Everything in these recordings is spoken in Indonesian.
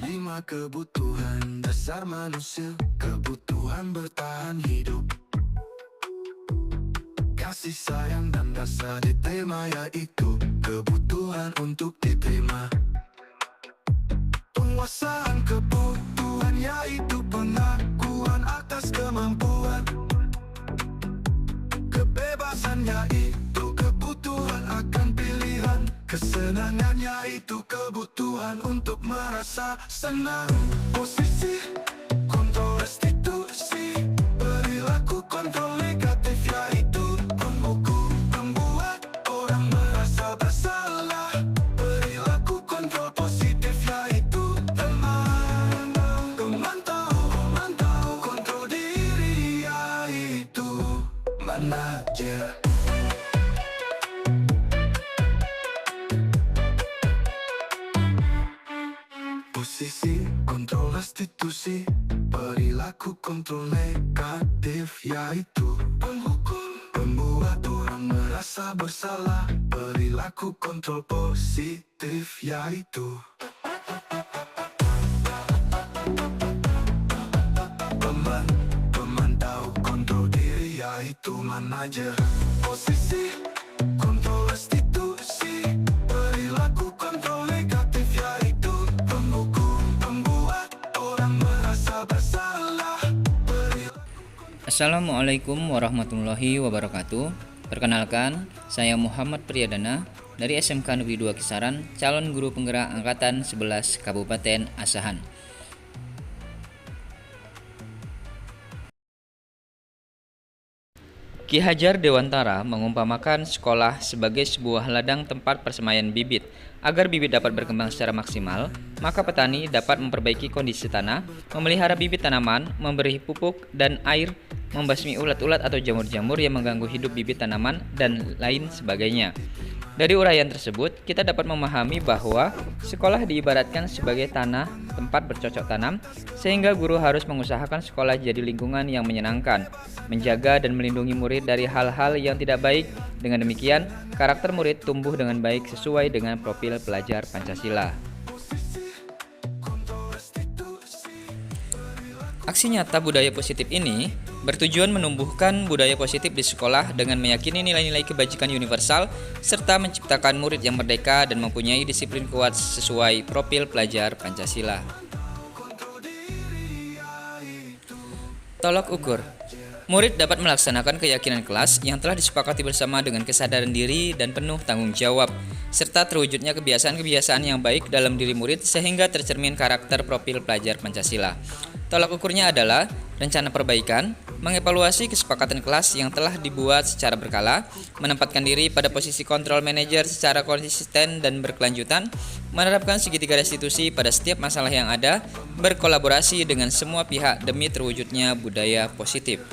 5 kebutuhan dasar manusia, kebutuhan bertahan hidup, kasih sayang dan rasa diterima, yaitu kebutuhan untuk diterima. Penguasaan kebutuhan yaitu pengakuan atas kemampuan. Kebebasan yaitu kebutuhan akan pilihan. Kesenangan yaitu kebutuhan untuk merasa senang. Posisi kontrol restitusi, perilaku kontrol negatif yaitu memukul, membuat orang merasa bersalah. Perilaku kontrol positif yaitu tenang, memantau, kontrol diri yaitu manajer. Posisi kontrol restitusi, perilaku kontrol negatif yaitu penghukum, membuat orang merasa bersalah. Perilaku kontrol positif yaitu pemantau, kontrol diri yaitu manajer. Posisi kontrol restitusi, perilaku kontrol negatif yaitu penghukum, membuat orang merasa bersalah. Assalamualaikum warahmatullahi wabarakatuh. Perkenalkan, saya Muhammad Priyadana dari SMK Negeri 2 Kisaran, calon guru penggerak angkatan 11 Kabupaten Asahan. Ki Hajar Dewantara mengumpamakan sekolah sebagai sebuah ladang tempat persemaian bibit. Agar bibit dapat berkembang secara maksimal, maka petani dapat memperbaiki kondisi tanah, memelihara bibit tanaman, memberi pupuk dan air, membasmi ulat-ulat atau jamur-jamur yang mengganggu hidup bibit tanaman, dan lain sebagainya. Dari uraian tersebut, kita dapat memahami bahwa sekolah diibaratkan sebagai tanah tempat bercocok tanam, sehingga guru harus mengusahakan sekolah jadi lingkungan yang menyenangkan, menjaga dan melindungi murid dari hal-hal yang tidak baik. Dengan demikian, karakter murid tumbuh dengan baik sesuai dengan profil pelajar Pancasila. Aksi nyata budaya positif ini bertujuan menumbuhkan budaya positif di sekolah dengan meyakini nilai-nilai kebajikan universal serta menciptakan murid yang merdeka dan mempunyai disiplin kuat sesuai profil pelajar Pancasila. Tolak ukur. Murid dapat melaksanakan keyakinan kelas yang telah disepakati bersama dengan kesadaran diri dan penuh tanggung jawab, serta terwujudnya kebiasaan-kebiasaan yang baik dalam diri murid sehingga tercermin karakter profil pelajar Pancasila. Tolak ukurnya adalah rencana perbaikan, mengevaluasi kesepakatan kelas yang telah dibuat secara berkala, menempatkan diri pada posisi kontrol manajer secara konsisten dan berkelanjutan, menerapkan segitiga restitusi pada setiap masalah yang ada, berkolaborasi dengan semua pihak demi terwujudnya budaya positif.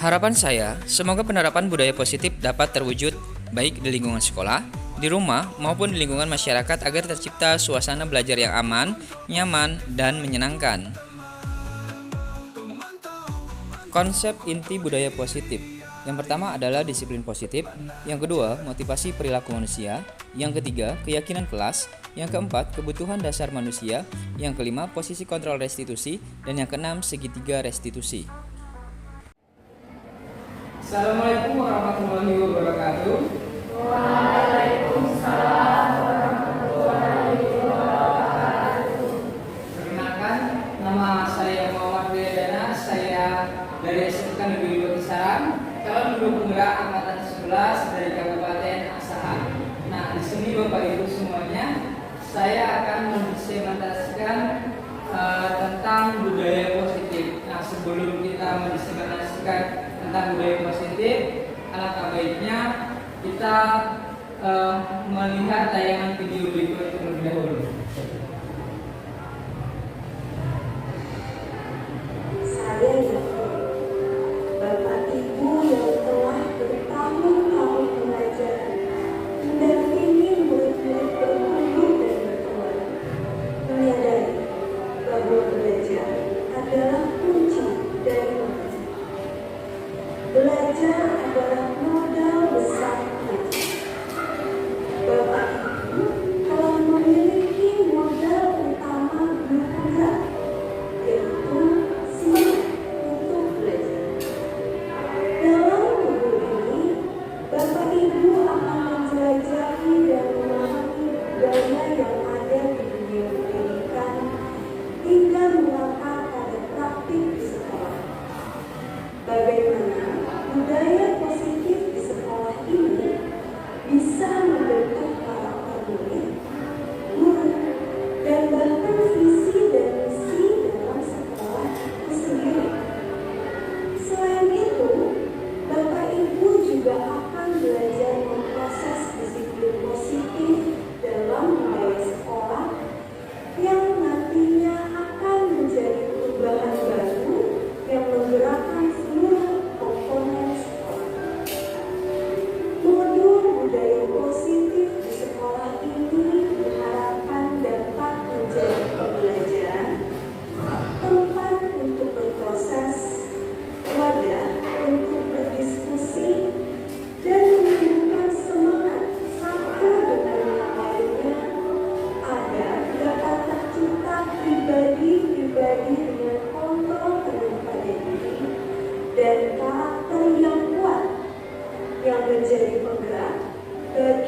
Harapan saya, semoga penerapan budaya positif dapat terwujud baik di lingkungan sekolah, di rumah, maupun di lingkungan masyarakat agar tercipta suasana belajar yang aman, nyaman, dan menyenangkan. Konsep inti budaya positif. Yang pertama adalah disiplin positif, yang kedua motivasi perilaku manusia, yang ketiga keyakinan kelas, yang keempat kebutuhan dasar manusia, yang kelima posisi kontrol restitusi, dan yang keenam segitiga restitusi. Assalamualaikum warahmatullahi wabarakatuh. Waalaikumsalam warahmatullahi wabarakatuh. Perkenalkan, nama saya Muhammad Priyadana. Saya dari SMK Negeri 2 Kisaran, calon guru penggerak angkatan 11 dari Kabupaten Asahan. Nah, di sini Bapak Ibu semuanya, saya akan mendiseminasikan tentang budaya positif. Nah, sebelum kita mendiseminasikan tentang budaya positif, alangkah baiknya kita melihat tayangan video berikut terlebih dahulu. Saya yakin Bapak Ibu yang telah bertahun-tahun mengajar mendampingi murid-murid bertumbuh dan berkembang menyadari bahwa belajar adalah kunci dari masa. Belajar adalah modal besar kita. Bapak Ibu telah melihat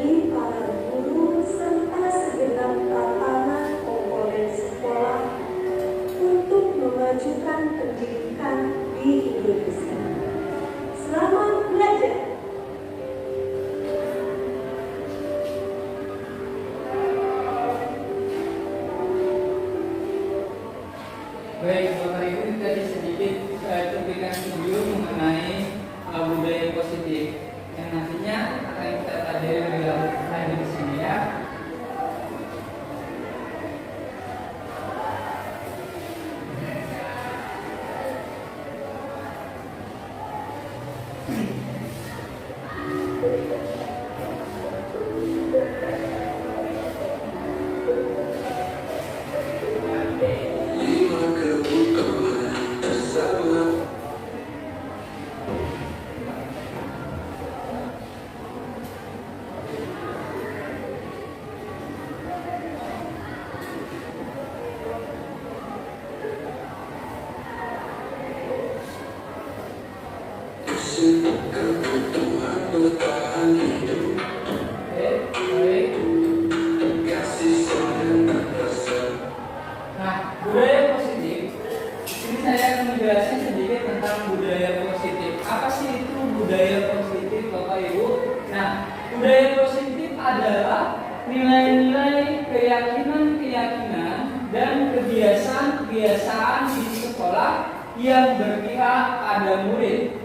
bagi para guru serta segenap tatanan komponen sekolah untuk memajukan pendidikan di Indonesia. Selamat belajar! Baik, Bapak Ibu, tadi sedikit cuplikan video mengenai budaya positif yang nantinya akan kita pelajari lebih lanjut di sini ya. Lima kebutuhan bersama. Kebutuhan bertahan hidup, Baik. kasih sayang dan rasa. Nah, budaya positif. Ini saya akan menjelaskan sedikit tentang budaya positif. Apa sih itu budaya positif, Bapak Ibu? Nah, budaya positif adalah nilai-nilai, keyakinan-keyakinan, dan kebiasaan-kebiasaan di sekolah yang berpihak pada murid,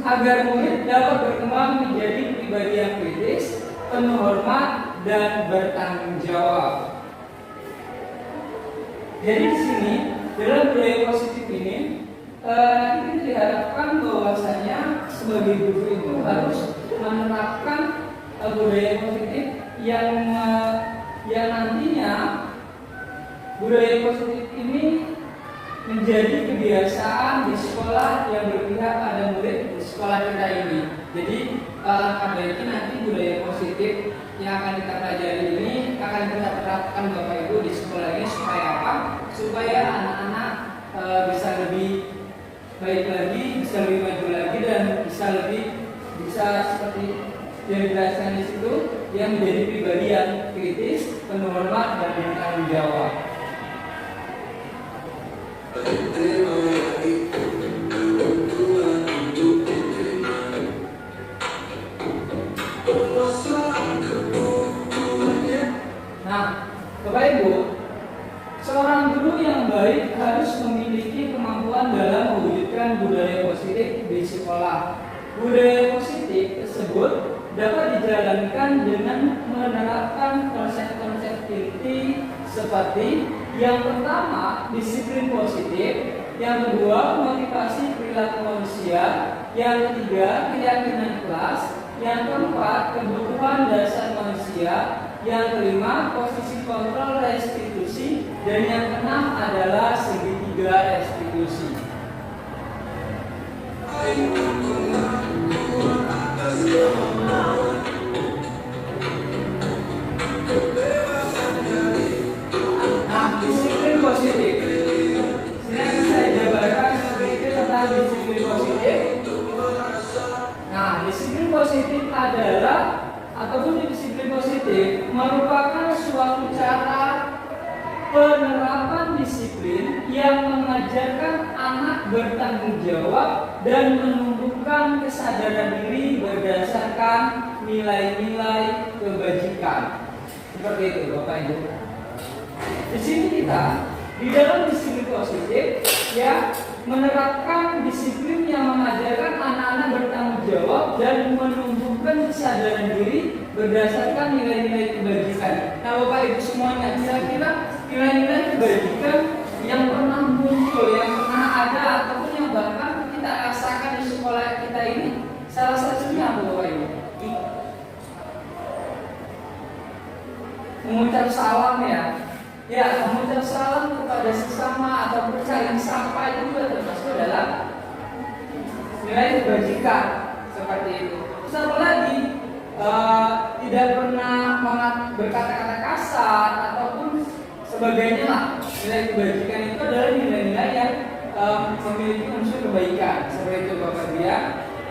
agar murid dapat berkembang menjadi pribadi yang kritis, penuh hormat, dan bertanggung jawab. Jadi di sini dalam budaya positif ini kita diharapkan bahwasanya sebagai guru itu harus menerapkan budaya positif yang nantinya budaya positif ini menjadi kebiasaan di sekolah yang berpihak pada murid di sekolah kita ini. Jadi langkah baiknya nanti budaya positif yang akan kita pelajari ini akan kita terapkan Bapak Ibu di sekolah ini supaya apa? Supaya anak-anak bisa lebih baik lagi, bisa lebih maju lagi, dan bisa seperti yang dijelaskan di situ, yang menjadi pribadi yang kritis, penuh hormat, dan bertanggung jawab. Terima itu kebutuhan untuk diterima. Permasalahan kebutuhannya. Nah, Bapak Ibu, seorang guru yang baik harus memiliki kemampuan dalam mewujudkan budaya positif di sekolah. Budaya positif tersebut dapat dijalankan dengan menerapkan konsep-konsep inti seperti yang pertama, disiplin positif, yang kedua, motivasi perilaku manusia, yang ketiga, keyakinan kelas, yang keempat, kebutuhan dasar manusia, yang kelima, posisi kontrol restitusi, dan yang keenam adalah segitiga restitusi. Atas kemauan kebebasan dari Nah, disiplin positif. Sini akan saya jabarkan sedikit tentang disiplin positif. Nah, disiplin positif adalah ataupun disiplin positif merupakan suatu cara penerapan disiplin yang mengajarkan anak bertanggung jawab dan menumbuhkan kesadaran diri berdasarkan nilai-nilai kebajikan. Seperti itu, Bapak Ibu. Di sini kita di dalam disiplin positif ya menerapkan disiplin yang mengajarkan anak-anak bertanggung jawab dan menumbuhkan kesadaran diri berdasarkan nilai-nilai kebajikan. Nah, Bapak Ibu semuanya, kira-kira nilai-nilai kebajikan yang pernah muncul, yang pernah ada ataupun yang bahkan kita rasakan di sekolah kita ini, salah satunya apa, Bapak Ibu? Mengucap salam ya. Ya, mengucap salam kepada sesama ataupun saling sapa itu juga termasuk dalam nilai kebajikan seperti itu. Terus apa lagi? Tidak pernah berkata-kata kasar ataupun sebagainya lah. Nilai kebajikan itu adalah nilai-nilai yang memiliki unsur kebaikan. Seperti itu Bapak Dia.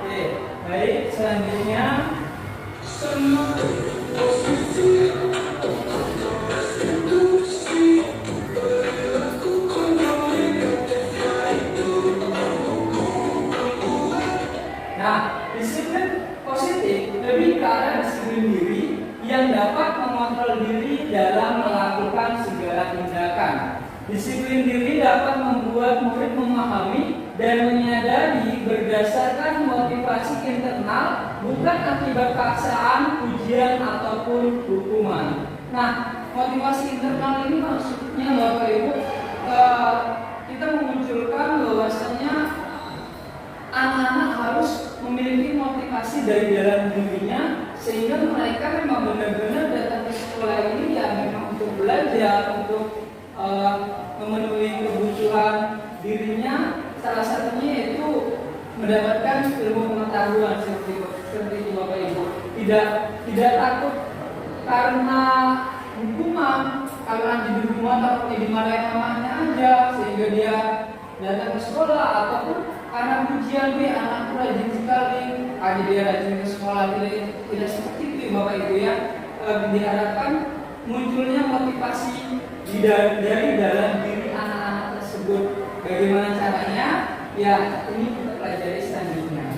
Oke, baik, selanjutnya semua Nah, disiplin positif lebih ke arah disiplin diri yang dapat mengontrol diri dalam melakukan segala tindakan. Disiplin diri dapat membuat murid memahami dan menyadari berdasarkan motivasi internal, bukan akibat paksaan, ujian, ataupun hukuman. Nah, motivasi internal ini maksudnya Bapak Ibu, kita memunculkan bahwasanya anak-anak harus memiliki motivasi dari dalam dirinya, sehingga mereka memang benar-benar datang ke sekolah ini ya memang untuk belajar, untuk memenuhi kebutuhan dirinya. Salah satunya yaitu mendapatkan ilmu pengetahuan seperti itu Bapak Ibu. Tidak takut karena hukuman, kalau nanti di rumah takutnya dimarahin mamanya aja sehingga dia datang ke sekolah, ataupun karena ujian dia anakku rajin sekali, aja dia rajin ke sekolah. Tidak seperti itu Bapak Ibu ya. Diharapkan munculnya motivasi dari dalam diri anak-anak tersebut. Bagaimana caranya? Ya, ini kita pelajari selanjutnya.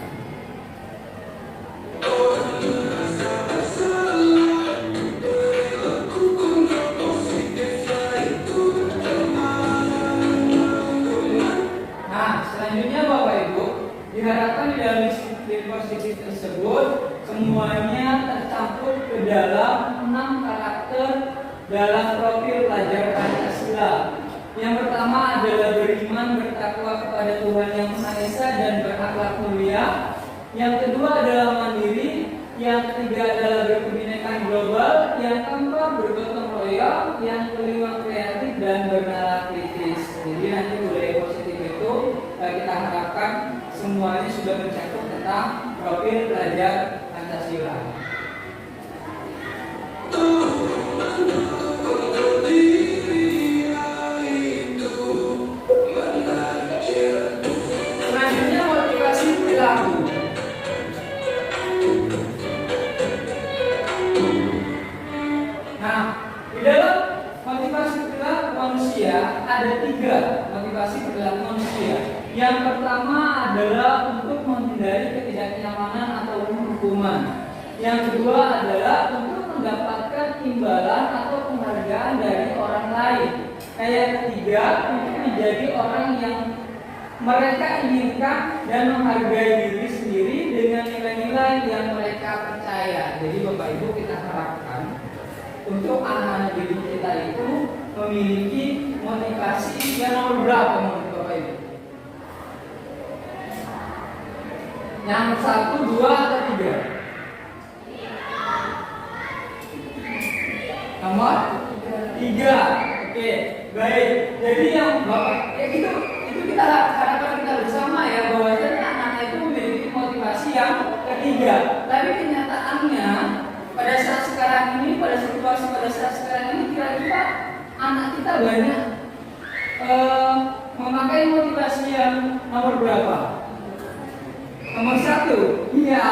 Nah, selanjutnya Bapak Ibu, diharapkan di dalam disiplin positif tersebut semuanya tercampur ke dalam 6 karakter dalam profil pelajar Pancasila. Yang pertama adalah beriman, bertakwa kepada Tuhan Yang Maha Esa dan berakhlak mulia. Yang kedua adalah mandiri. Yang ketiga adalah berkebinekaan global. Yang keempat bergotong royong. Yang kelima kreatif dan bernalar kritis. Jadi nanti budaya positif itu kita harapkan semuanya sudah mencakup tentang profil pelajar Pancasila. Selanjutnya motivasi perilaku. Nah, di dalam motivasi perilaku manusia ada 3 motivasi perilaku manusia. Yang pertama adalah untuk menghindari ketidaknyamanan atau hukuman. Yang kedua adalah untuk mendapatkan imbalan atau penghargaan dari orang lain. Yang ketiga, untuk menjadi orang yang mereka inginkan dan menghargai diri sendiri dengan nilai-nilai yang mereka percaya. Jadi Bapak Ibu, kita harapkan untuk anak-anak didik kita itu memiliki motivasi yang nomor berapa menurut Bapak Ibu? Yang 1, 2, atau 3? Nomor 3. Oke, baik. Jadi yang Bapak itu kita harapkan kita bersama ya, bahwasanya anak itu memiliki motivasi yang ketiga. Tapi kenyataannya pada saat sekarang ini, pada situasi pada saat sekarang ini, kira-kira anak kita banyak memakai motivasi yang nomor berapa? Nomor 1. Iya.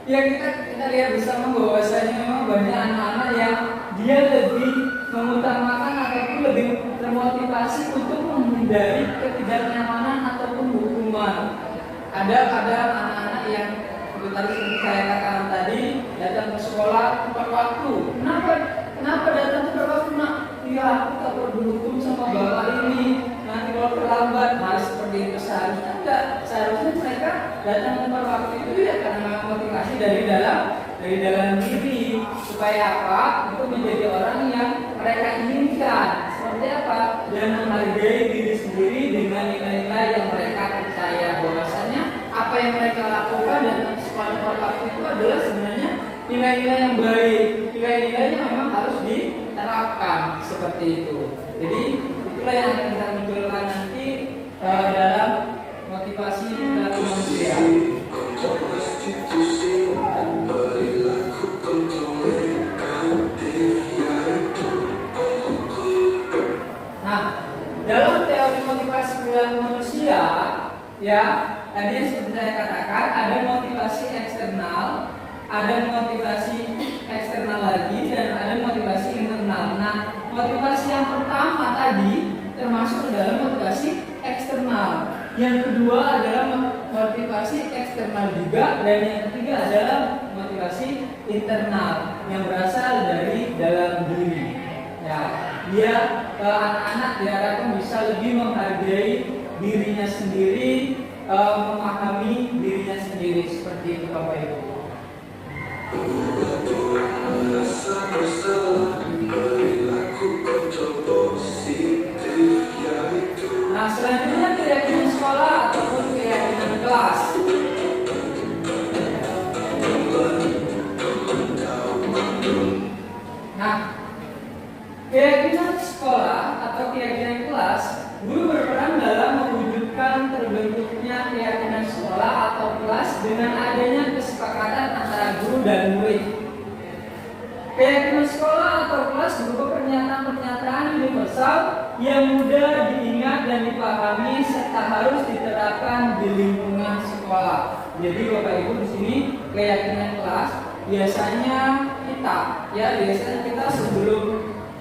Ya, kita lihat bersama bahwasanya memang banyak anak-anak yang dia lebih mengutamakan ataupun lebih termotivasi untuk menghindari ketidaknyamanan ataupun hukuman. Ada anak-anak yang seperti saya katakan tadi, datang ke sekolah tepat waktu. Kenapa datang tepat waktu, Nak? Ya, aku takut dihukum sama bapak ini. Nanti kalau terlambat, seperti itu seharusnya enggak. Seharusnya mereka datang tepat waktu itu ya karena motivasi dari dalam diri. Supaya apa? Untuk menjadi orang yang mereka inginkan. Seperti apa? Dan menghargai diri sendiri dengan nilai-nilai yang mereka percaya bahwasanya apa yang mereka lakukan dan sekolah tepat waktu itu adalah sebenarnya nilai-nilai yang baik. Nilai-nilai yang memang harus diterapkan seperti itu. Jadi itulah yang akan kita munculkan nanti dalam motivasi dalam manusia. Nah, dalam teori motivasi perilaku manusia, ya tadi seperti saya katakan ada motivasi eksternal, ada motivasi eksternal motivasi yang pertama tadi termasuk dalam motivasi eksternal. Yang kedua adalah motivasi eksternal juga, dan yang ketiga adalah motivasi internal yang berasal dari dalam diri. Ya, dia anak-anak diharapkan bisa lebih menghargai dirinya sendiri, memahami dirinya sendiri, seperti itu Bapak Ibu. Nah, selanjutnya keyakinan sekolah ataupun keyakinan kelas. Nah, keyakinan sekolah atau keyakinan kelas, guru berperan dalam mewujudkan terbentuknya keyakinan sekolah atau kelas dengan adanya kesepakatan antara guru dan murid. Keyakinan sekolah atau kelas berupa pernyataan-pernyataan universal yang mudah diingat dan dipahami serta harus diterapkan di lingkungan sekolah. Jadi Bapak Ibu di sini keyakinan kelas biasanya kita sebelum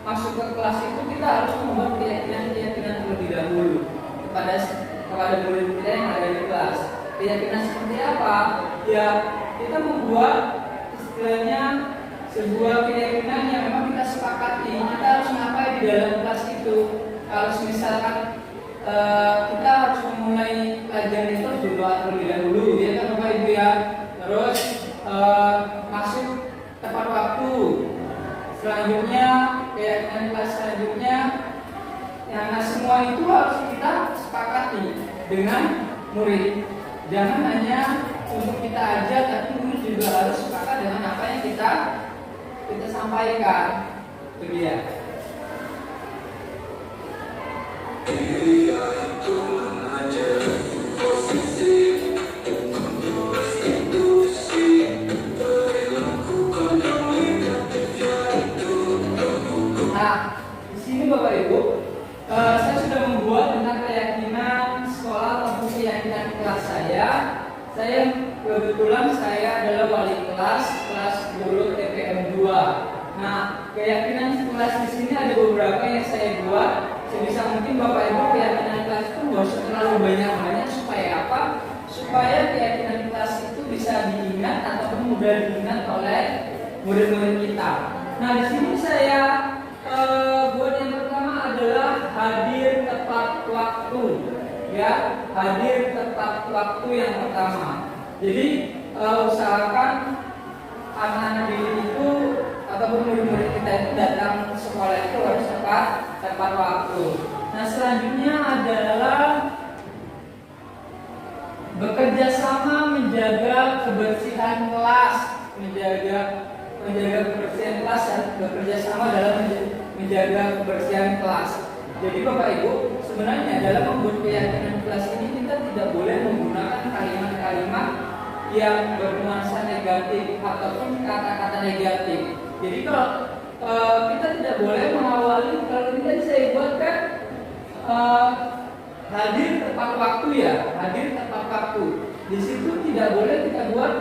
masuk ke kelas itu kita harus membuat keyakinan terlebih dahulu kepada murid kita yang ada di kelas. Keyakinan seperti apa? Ya, kita membuat istilahnya sebuah keyakinan yang memang kita sepakati. Kita harus ngapain di dalam kelas itu. Kalau misalkan kita harus memulai pelajaran itu berdoa terlebih dahulu, ya kan Bapak Ibu ya. Terus masuk tepat waktu. Selanjutnya keyakinan kelas selanjutnya, nah semua itu harus kita sepakati dengan murid. Jangan hanya untuk kita aja, tapi murid juga harus sepakat dengan apa yang kita sampaikan. Itu dia. Nah, di sini Bapak Ibu, saya sudah membuat tentang keyakinan sekolah ataupun keyakinan kelas saya. Kebetulan saya adalah wali kelas guru TPM 2. Nah, keyakinan kelas di sini ada beberapa yang saya buat. Sebisa mungkin Bapak Ibu keyakinan kelas itu nggak usah terlalu banyak supaya apa? Supaya keyakinan kelas itu bisa diingat ataupun mudah diingat oleh murid-murid kita. Nah, di sini saya buat yang pertama adalah hadir tepat waktu. Ya, hadir tepat waktu yang pertama. Jadi usahakan anak-anak didik itu ataupun murid-murid kita itu datang ke sekolah itu harus tepat waktu. Nah, selanjutnya adalah bekerja sama menjaga kebersihan kelas, menjaga kebersihan kelas dan bekerja sama dalam menjaga kebersihan kelas. Jadi Bapak Ibu, sebenarnya dalam membuat keyakinan kelas ini kita tidak boleh menggunakan kalimat-kalimat yang bernuansa negatif ataupun kata-kata negatif. Jadi kalau kita tidak boleh mengawali, kalau kita saya buatkan hadir tepat waktu ya, hadir tepat waktu. Di situ tidak boleh kita buat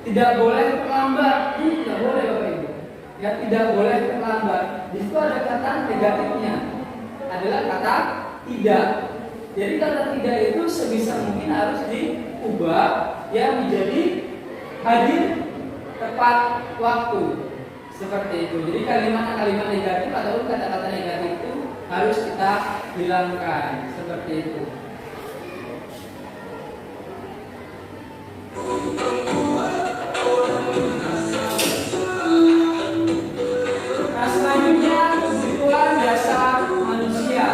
tidak boleh terlambat, tidak boleh Bapak Ibu. Ya, tidak boleh terlambat. Di situ ada kata negatifnya, adalah kata tidak. Jadi kata tidak itu sebisa mungkin harus diubah ya menjadi hadir tepat waktu. Seperti itu. Jadi kalimat-kalimat negatif atau kata-kata negatif itu harus kita hilangkan. Seperti itu. Nah, selanjutnya kebutuhan dasar manusia.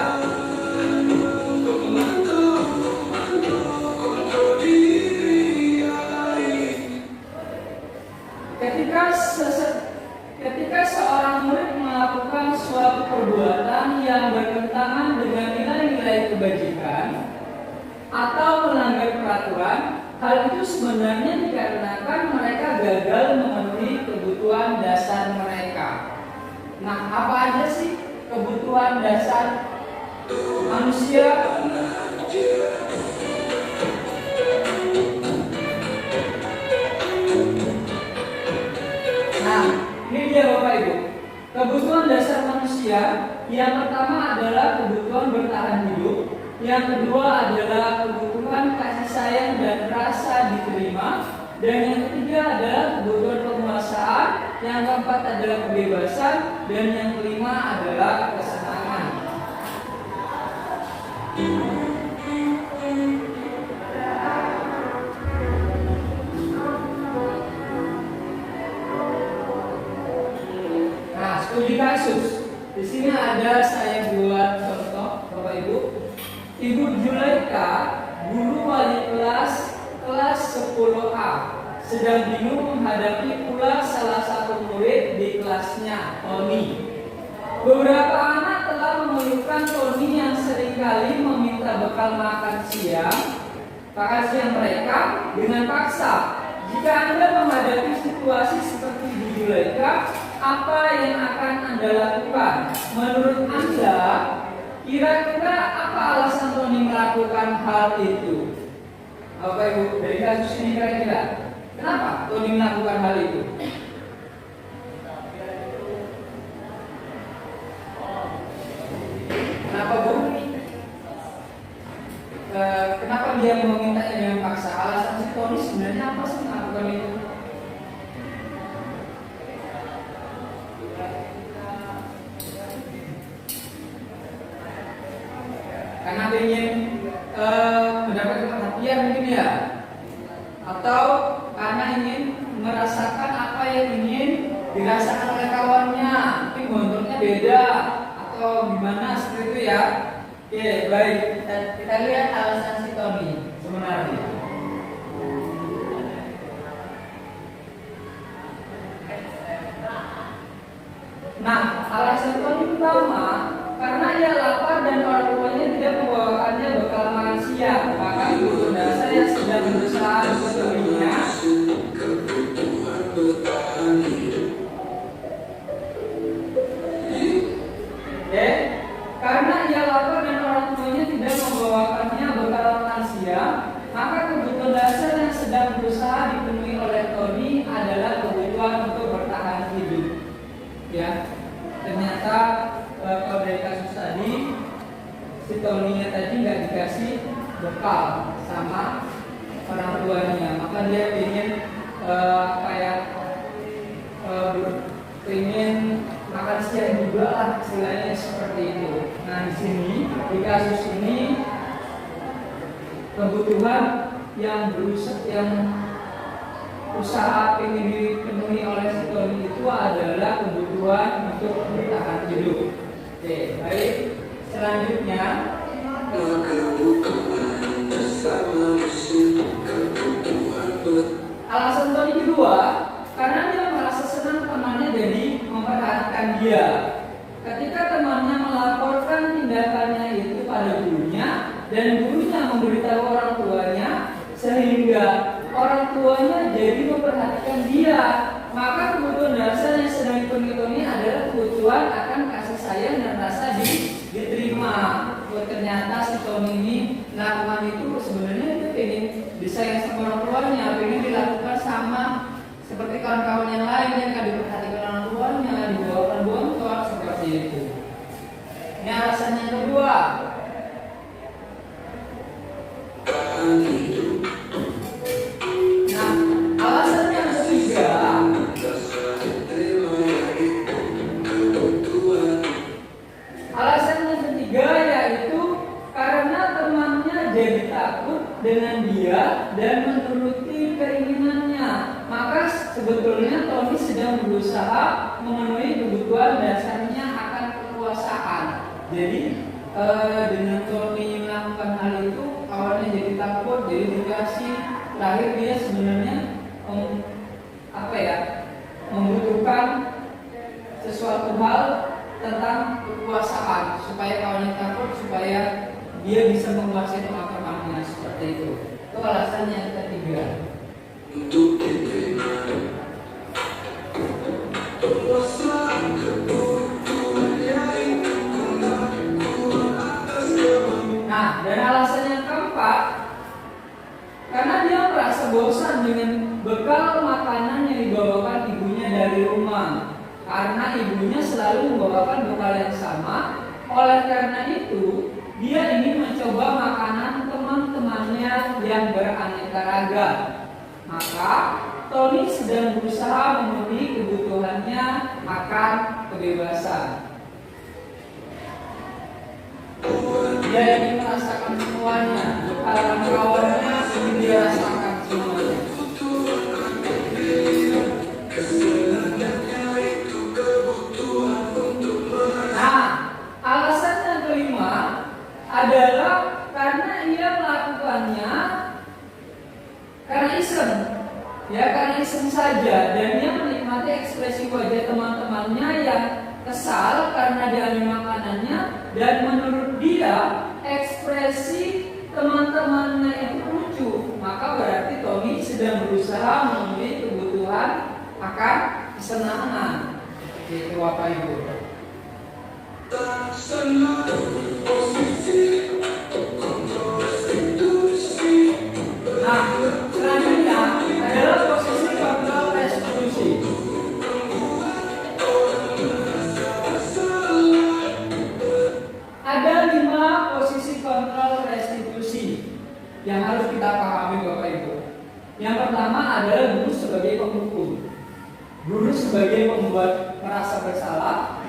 Ketika seorang murid melakukan suatu perbuatan yang bertentangan dengan nilai-nilai kebajikan atau melanggar peraturan, hal itu sebenarnya dikarenakan mereka gagal memenuhi kebutuhan dasar mereka. Nah, apa aja sih kebutuhan dasar manusia? Nah, ini dia Bapak Ibu. Kebutuhan dasar manusia yang pertama adalah kebutuhan bertahan hidup, yang kedua adalah kebutuhan kasih sayang dan rasa diterima, dan yang ketiga adalah kebutuhan penguasaan, yang keempat adalah kebebasan, dan yang kelima adalah kesenangan. Nah, studi kasus. Di sini ada saya buat contoh, Bapak Ibu. Ibu Julaika, guru wali kelas 10A, sedang bingung menghadapi pula salah satu murid di kelasnya, Tony. Beberapa anak telah mengeluhkan Tony yang seringkali meminta bekal makan siang mereka dengan paksa. Jika Anda menghadapi situasi seperti Ibu Julaika, apa yang akan Anda lakukan? Menurut Anda, kira-kira apa alasan Tony melakukan hal itu? Bapak Ibu, dari kasus ini kira-kira kenapa Tony melakukan hal itu? Kenapa, Bu? Kenapa dia memintanya dengan paksa? Alasan si Tony sebenarnya apa sih melakukan itu? Karena ingin mendapatkan perhatian mungkin ya, atau karena ingin merasakan apa yang ingin dirasakan oleh kawannya, mungkin bentuknya beda atau gimana seperti itu ya. Oke, baik, kita lihat alasan si Tony sebenarnya. Nah, alasan Tony pertama, karena ia lapar dan orang tuanya tidak membawakannya bekal makan siang, maka guru dasar yang sedang berusaha memenuhinya. Karena ia lapar dan orang tuanya tidak membawakannya bekal makan siang, maka kebutuhan dasar yang sedang berusaha dipenuhi oleh Tony adalah kebutuhan untuk bertahan hidup. Ya, ternyata kalau dari kasus tadi, si Tony-nya tadi nggak dikasih bekal sama orang tuanya, maka dia ingin ingin makan siang juga lah, istilahnya seperti itu. Nah, di sini di kasus ini kebutuhan yang usaha ingin dipenuhi oleh si Tony itu adalah kebutuhan untuk bertahan hidup. Oke, baik. Selanjutnya, alasan Tony kedua, karena dia merasa senang temannya jadi memperhatikan dia. Ketika temannya melaporkan tindakannya itu pada gurunya dan gurunya memberitahu orang tuanya, sehingga orang tuanya jadi memperhatikan dia, maka kebutuhan dasar yang sedang dipenuhi Tony adalah kebutuhan akan kasih sayang dan rasa diterima. Ternyata si Tony ini melakukan itu sebenarnya itu pengen disayang sama orang tuanya, pengen dilakukan sama seperti kawan-kawan yang lain yang akan diperhatikan orang tuanya, dibawakan bontor seperti itu. Ini alasannya yang kedua. Nah, alasan yang ketiga, yaitu karena temannya jadi takut dengan dia dan menuruti keinginannya. Maka sebetulnya Tony sedang berusaha memenuhi kebutuhan dasarnya akan kekuasaan. Jadi dengan Tony melakukan hal itu, awalnya jadi takut, jadi dikasih. Terakhir dia sebenarnya membutuhkan sesuatu hal tentang kekuasaan supaya kawannya takut, supaya dia bisa menguasai teman-temannya seperti itu. Itu alasannya yang ketiga. Nah, dan alasan yang keempat, karena dia merasa bosan dengan bekal makanan yang dibawakan ibunya dari rumah. karena ibunya selalu membawakan bekal yang sama. Oleh karena itu, dia ingin mencoba makanan teman-temannya yang beraneka ragam. Maka Tony sedang berusaha memenuhi kebutuhannya akan kebebasan. Dia ingin merasakan semuanya, kawan-kawannya ingin dia rasakan semuanya. Nah, alasan yang kelima adalah karena ia melakukannya karena iseng. Ya, karena iseng saja, dan dia menikmati ekspresi wajah teman-temannya yang kesal karena diambil makanannya, dan menurut dia ekspresi teman-temannya itu lucu. Maka berarti Tony sedang berusaha memenuhi kebutuhan akan kesenangan. Itu Bapak Ibu. Nah, selanjutnya adalah posisi kontrol restitusi. Ada 5 posisi kontrol restitusi yang harus kita pahami Bapak Ibu. Yang pertama adalah guru sebagai penghukum, guru sebagai pembuat merasa bersalah,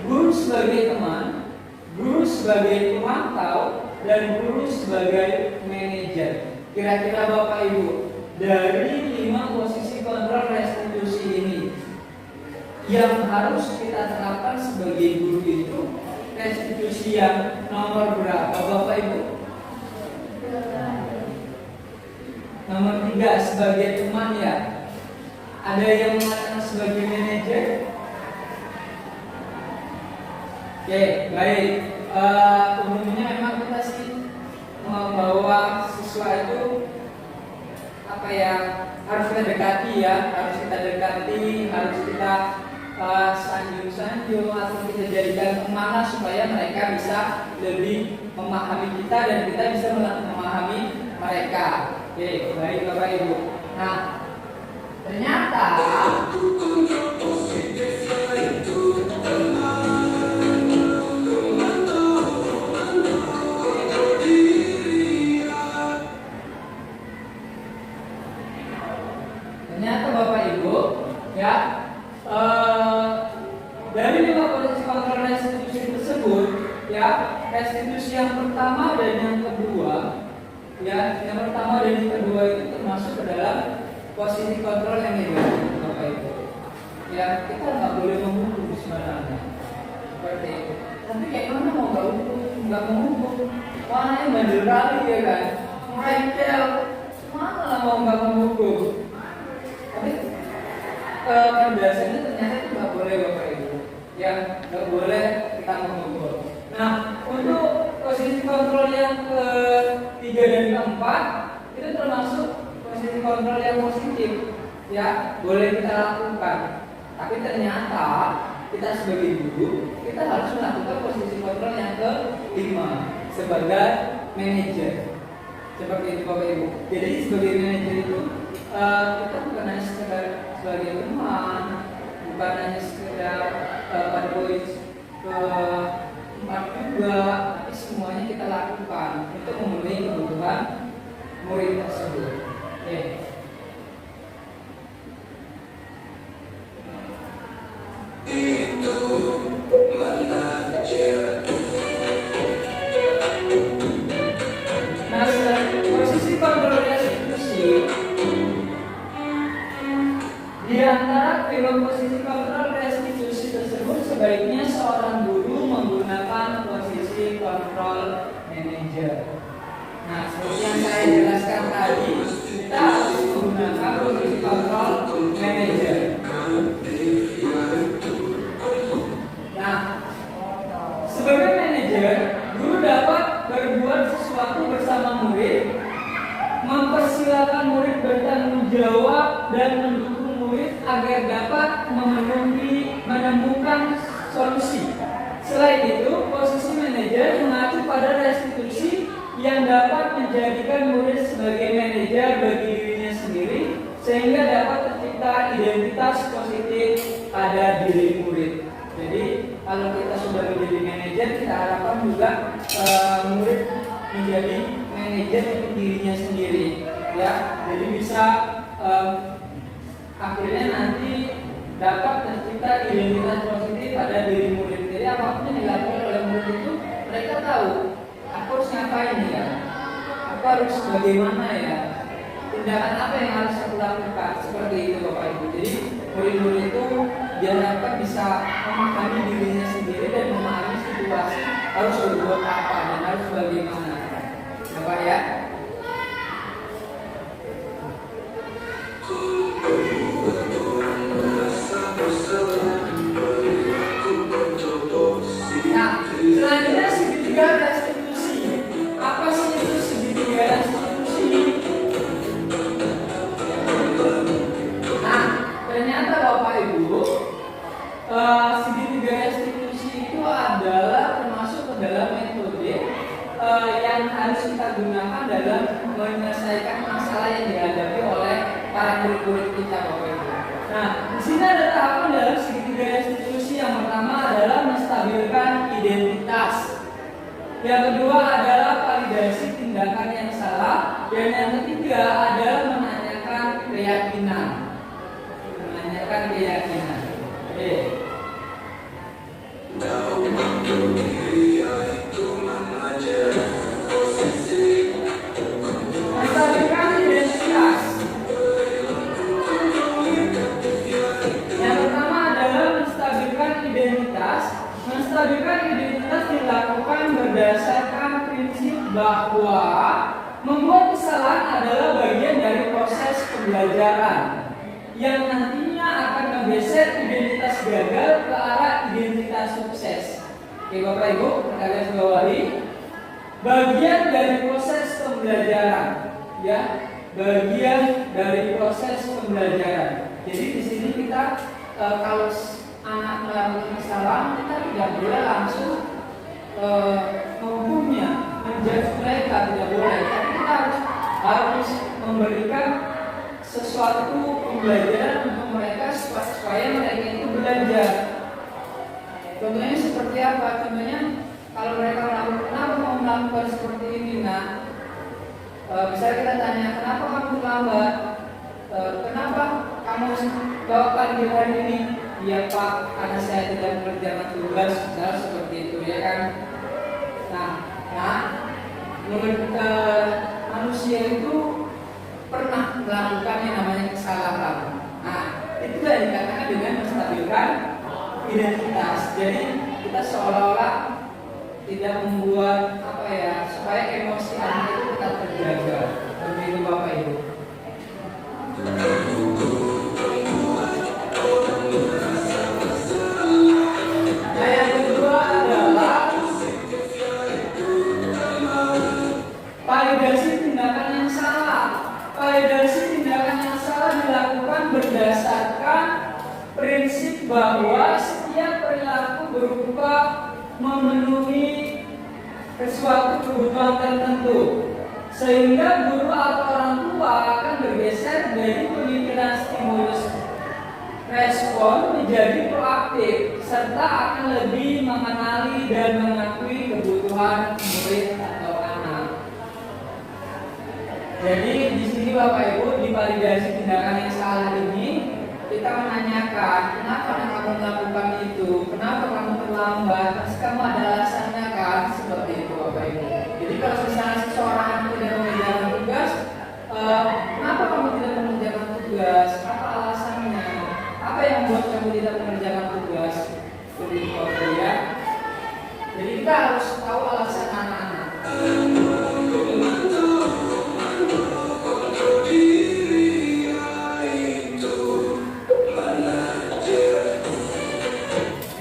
guru sebagai teman, guru sebagai pemantau, dan guru sebagai manajer. Kira-kira Bapak Ibu, dari 5 posisi kontrol restitusi ini, yang harus kita terapkan sebagai guru itu restitusi yang nomor berapa Bapak Ibu? Nomor 3 sebagai teman ya. Ada yang mengatakan sebagai manajer? Oke, baik. Umumnya memang kita sih membawa siswa itu apa ya, harus kita dekati ya, harus kita sanjung-sanjung atau kita jadikan pemana supaya mereka bisa lebih memahami kita dan kita bisa memahami mereka. Oke, baik Bapak Ibu. Nah, ternyata Bapak Ibu ya, dari 5 posisi kontrol restitusi tersebut ya, restitusi yang pertama dan yang kedua ya, yang pertama dan yang kedua itu termasuk ke dalam posisi kontrol yang negatif Bapak Ibu ya. Kita nggak boleh menghukum sebenarnya seperti itu, tapi kayak mana mau nggak menghukum, mana yang bandel kali ya kan, mereka mana lah mau nggak menghukum. Tapi biasanya ternyata itu nggak boleh Bapak Ibu ya, nggak boleh kita menghukum. Nah, untuk posisi kontrol yang ketiga dan keempat itu termasuk posisi kontrol yang positif ya, boleh kita lakukan. Tapi ternyata kita sebagai guru kita harus melakukan posisi kontrol yang kelima sebagai manajer. Seperti itu Bapak Ibu. Jadi sebagai manajer itu kita bukan hanya sekedar sebagai teman, bukan hanya sekedar pada poin ke-4 juga, tapi semuanya kita lakukan untuk memenuhi kebutuhan murid tersebut. Oke. Nah, posisi kontrol restitusi di antara film posisi kontrol restitusi tersebut sebaiknya seorang guru menggunakan posisi kontrol manajer. Nah, seperti yang saya jelaskan tadi, kita harus menggunakan posisi kontrol manajer. Nah, sebagai manajer, guru dapat berbuat sesuatu bersama murid, mempersilahkan murid bertanggung jawab dan mendukung murid agar dapat menemukan solusi. Selain itu, posisi manajer mengacu pada restitusi yang dapat menjadikan murid sebagai manajer bagi dirinya sendiri, sehingga dapat tercipta tercipta identitas positif pada diri murid. Jadi kalau kita sudah menjadi manajer, kita harapkan juga murid menjadi manajer untuk dirinya sendiri, ya. Jadi bisa akhirnya nanti dapat tercipta identitas positif pada diri murid. Jadi apapun yang dilakukan oleh murid itu mereka tahu aku harus ngapain ya, aku harus bagaimana ya, tindakan apa yang harus aku lakukan, seperti itu Bapak Ibu. Jadi murid-murid itu diharapkan bisa memahami dirinya sendiri dan memahami situasi harus berbuat apa dan harus bagaimana, Bapak ya. Nah, selanjutnya segitiga restitusi. Apa sih itu segitiga restitusi? Nah, ternyata Bapak Ibu, segitiga restitusi itu adalah termasuk ke dalam metode yang harus kita gunakan dalam menyelesaikan masalah yang dihadapi oleh para murid-murid kita, Bapak Ibu. Nah, di sini ada tahapan dalam segitiga restitusi. Yang pertama adalah menstabilkan identitas. Yang kedua adalah validasi tindakan yang salah. Dan yang ketiga adalah menanyakan keyakinan. Menanyakan keyakinan. Oke. Menstabilkan identitas. Yang pertama adalah menstabilkan identitas. Menstabilkan identitas dilakukan berdasarkan prinsip bahwa membuat kesalahan adalah bagian dari proses pembelajaran yang nantinya akan menggeser identitas gagal ke arah identitas sukses. Oke Bapak Ibu, kita garis bawahi bagian dari proses pembelajaran, ya, bagian dari proses pembelajaran. Jadi di sini kita kalau anak melakukan kesalahan, kita tidak boleh langsung menghukumnya, menjudge mereka, tidak boleh. Tapi kita harus memberikan sesuatu pembelajaran untuk mereka supaya mereka itu belajar. Contohnya seperti apa? Contohnya kalau mereka melakukan, kenapa mau melakukan seperti ini? Nah, bisa kita tanya, kenapa kamu terlambat? Kenapa kamu bawa panggilan ini? Ya Pak, karena saya tidak mengerjakan tugas, misalnya seperti itu ya kan. Nah, menurut manusia itu pernah melakukan yang namanya kesalahan. Nah, itu yang dikatakan dengan menstabilkan identitas. Jadi kita seolah-olah tidak membuat apa ya, supaya emosi anak itu tetap terjaga. Begitu Bapak Ibu. Nah, yang kedua adalah validasi tindakan yang salah. Validasi tindakan yang salah dilakukan berdasarkan prinsip bahwa setiap perilaku berupa memenuhi sesuatu kebutuhan tertentu, sehingga guru atau orang tua akan bergeser dari pemikiran stimulus respon menjadi proaktif, serta akan lebih mengenali dan mengakui kebutuhan murid atau anak. Jadi di sini Bapak Ibu, di validasi tindakan yang salah ini kita menanyakan, kenapa kamu melakukan itu, kenapa kamu terlambat, pasti kamu ada alasannya kan, seperti itu Bapak Ibu. Jadi kalau misalnya seseorang tidak mengerjakan tugas, kenapa kamu tidak mengerjakan tugas, apa alasannya, apa yang membuat kamu tidak mengerjakan tugas, seperti itu Bapak ya. Jadi kita harus tahu alasan anak-anak.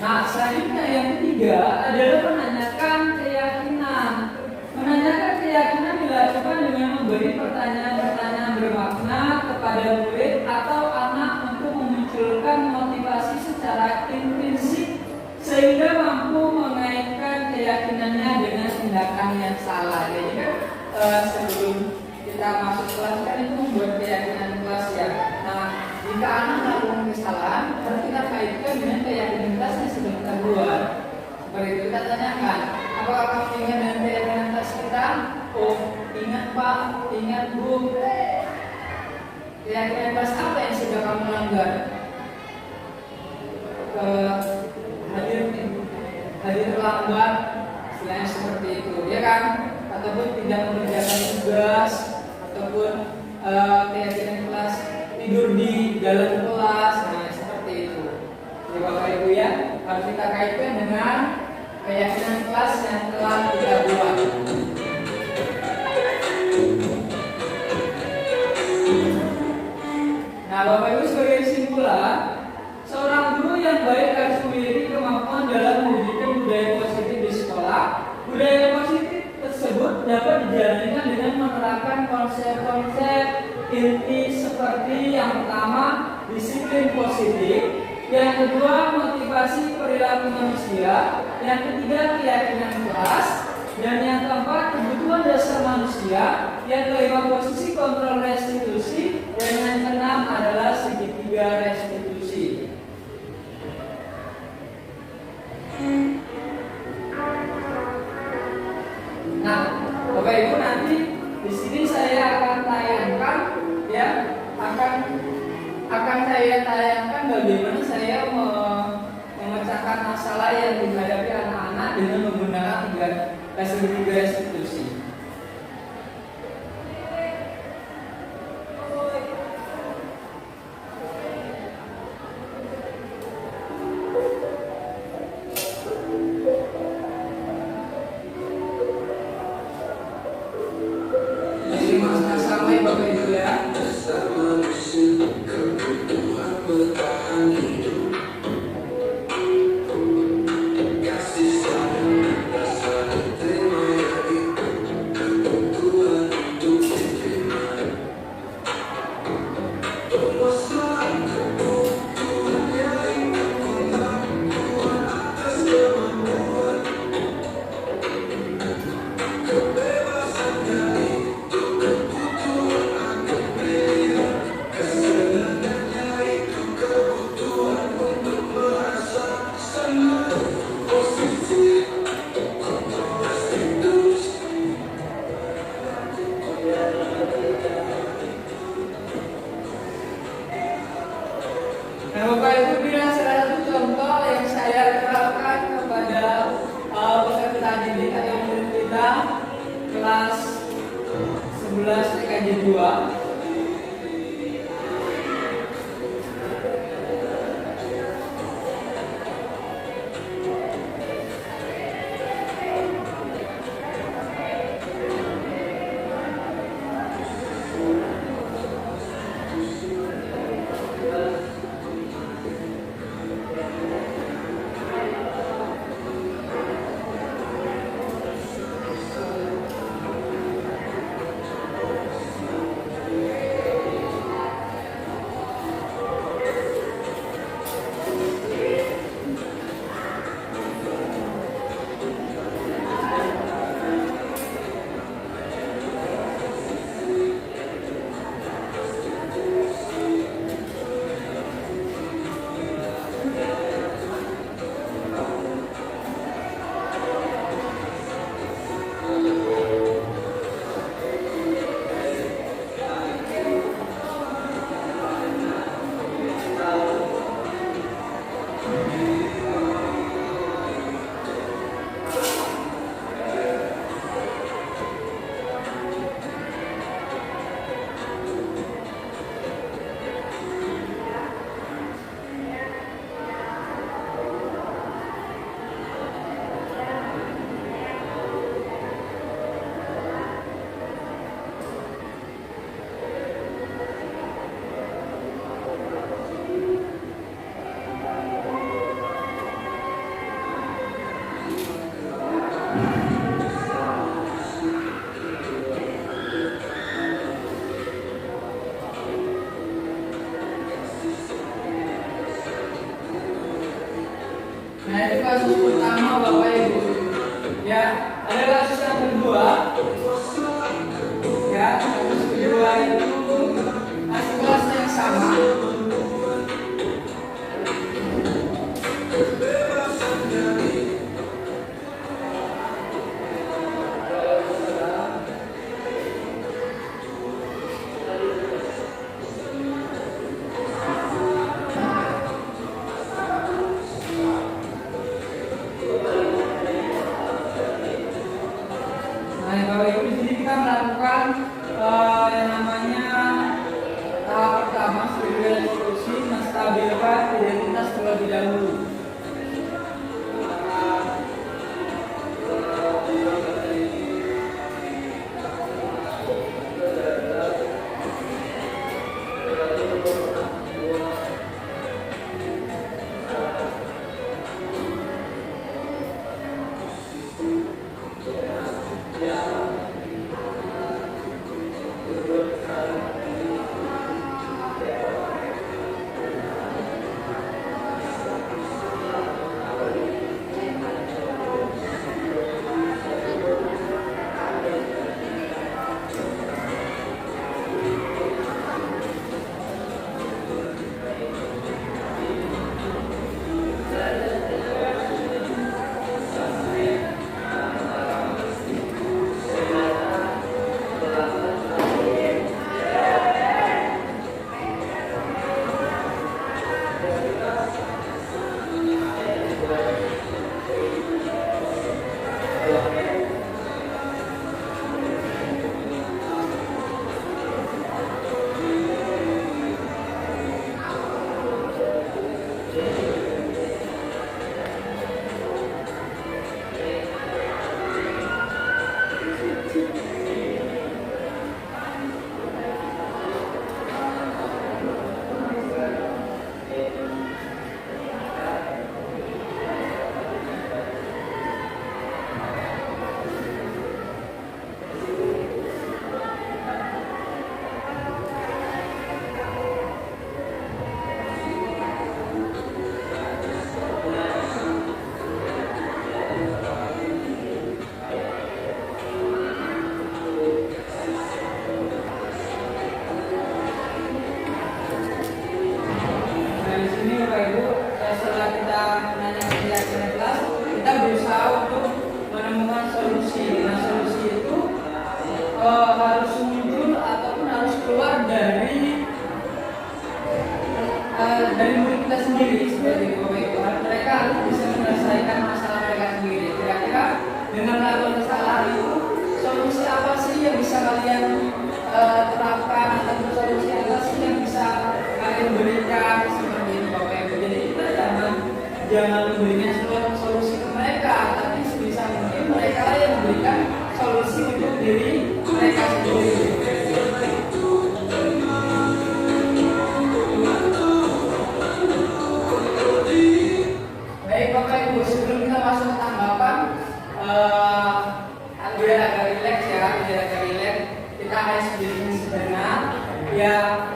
Nah, selanjutnya yang ketiga adalah menanyakan keyakinan. Menanyakan keyakinan dilakukan dengan memberi pertanyaan-pertanyaan bermakna kepada murid atau anak untuk memunculkan motivasi secara intrinsik sehingga mampu mengaitkan keyakinannya dengan tindakan yang salah. Jadi kan sebelum kita masuk kelas kan itu membuat keyakinan kelas ya. Nah, jika anak Seperti itu kita tanyakan, apakah kamu ingat dengan keyakinan kelas kita? Oh, ingat Pak, ingat Bu. Keyakinan kelas apa yang sudah kamu langgar? Hadir terlambat, istilahnya seperti itu, ya kan? Ataupun tidak mengerjakan tugas, ataupun keyakinan kelas tidur di dalam kelas, nah seperti itu. Jadi Bapak Ibu ya, harus kita kaitkan dengan keyakinan kelas yang telah kita buat. Nah Bapak Ibu, sebagai kesimpulan, seorang guru yang baik harus memiliki kemampuan dalam mewujudkan budaya positif di sekolah. Budaya positif tersebut dapat dijalankan dengan menerapkan konsep-konsep inti seperti yang pertama, disiplin positif, yang kedua, motivasi perilaku manusia, yang ketiga, keyakinan kelas, dan yang keempat, kebutuhan dasar manusia, yang kelima, posisi kontrol restitusi, dan yang keenam adalah segitiga restitusi. Nah, Bapak Ibu, nanti di sini saya akan tayangkan, ya, akan saya tayangkan bagaimana saya memecahkan masalah yang dihadapi anak-anak dengan menggunakan segitiga restitusi. Jadi sama Bapak Ibu ya. Nah Bapak Ibu, bila salah satu contoh yang saya terapkan kepada peserta didik atau murid kita kelas 11 TKJ 2. Nah itu kasus pertama Bapak Ibu. Ya, ada kasus yang kedua. Ya, kasus kedua itu masih kelas yang sama. stabilkan identitas terlebih dahulu. Nah, di sini Bapak Ibu, setelah kita menanyakan keyakinan kelas, kita berusaha untuk menemukan solusi. Nah, solusi itu harus muncul ataupun harus keluar dari murid kita sendiri, seperti itu Bapak Ibu. Mereka harus bisa menyelesaikan masalah mereka sendiri. Kira-kira dengan melakukan kesalahan itu, solusi apa sih yang bisa kalian terapkan, atau solusi apa sih yang bisa kalian berikan seperti ini Bapak Ibu. Jadi kita jangan memberikan solusi ke mereka, tapi sebisa mungkin mereka lah yang memberikan solusi untuk diri mereka sendiri. Baik Bapak Ibu, sebelum kita masuk ke tanggapan, biar agak rileks ya, kita hanya sedikit sebentar. Ya,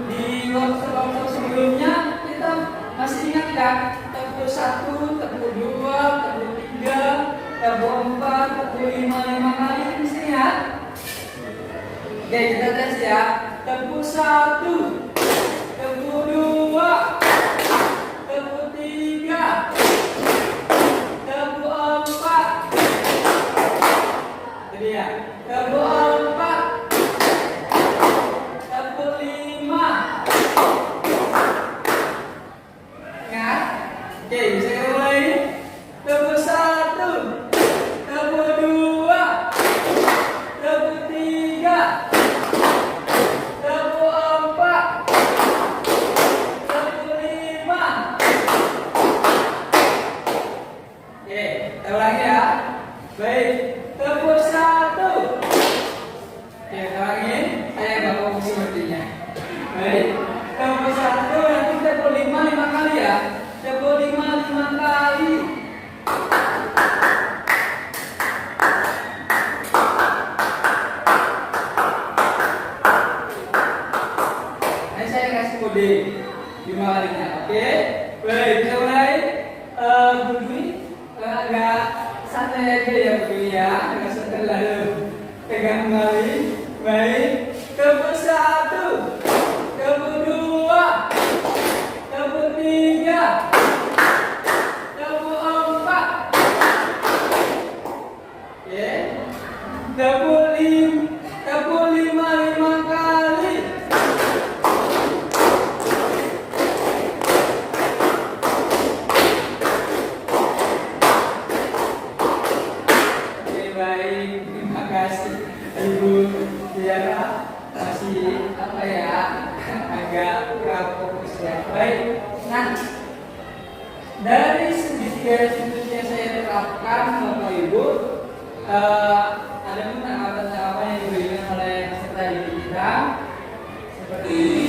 di workshop sebelumnya kita masih ingat kan? Tebu 1, tebu 2, tebu 3, tebu 4, tebu 5 kali di sini ya. Oke, kita tes ya. Tebu 1, tebu 2, tebu 3, tebu 4. Jadi ya, tebu 4, tebu 5. Ingat? Oke, bisa kita mulai. Tebu 1, tebu 2, tebu 3, tebu 4, tebu 5. Oke, kita ulangi ya. Baik, tebu 1. Oke, kita ulangi. Saya nggak mau sepertinya. Baik, tebu 1, nanti tebu 5 kali ya. Tebu 5 kali. Ini saya kasih kode 5 kalinya, oke? Baik, kita mulai. Bunyi agak santai aja ya begini ya, agak santai lalu pegang kembali. Baik, tebu 1, tebu 2, tebu 3, tebu 4. Oke, tebu 5 kali. Oke, baik, terima kasih Ibu Tiara. fokus ya. Baik. Nah, dari segi yang saya terapkan Bapak Ibu, ada pun tanggapan-tanggapan yang diberikan oleh peserta didik kita seperti ini.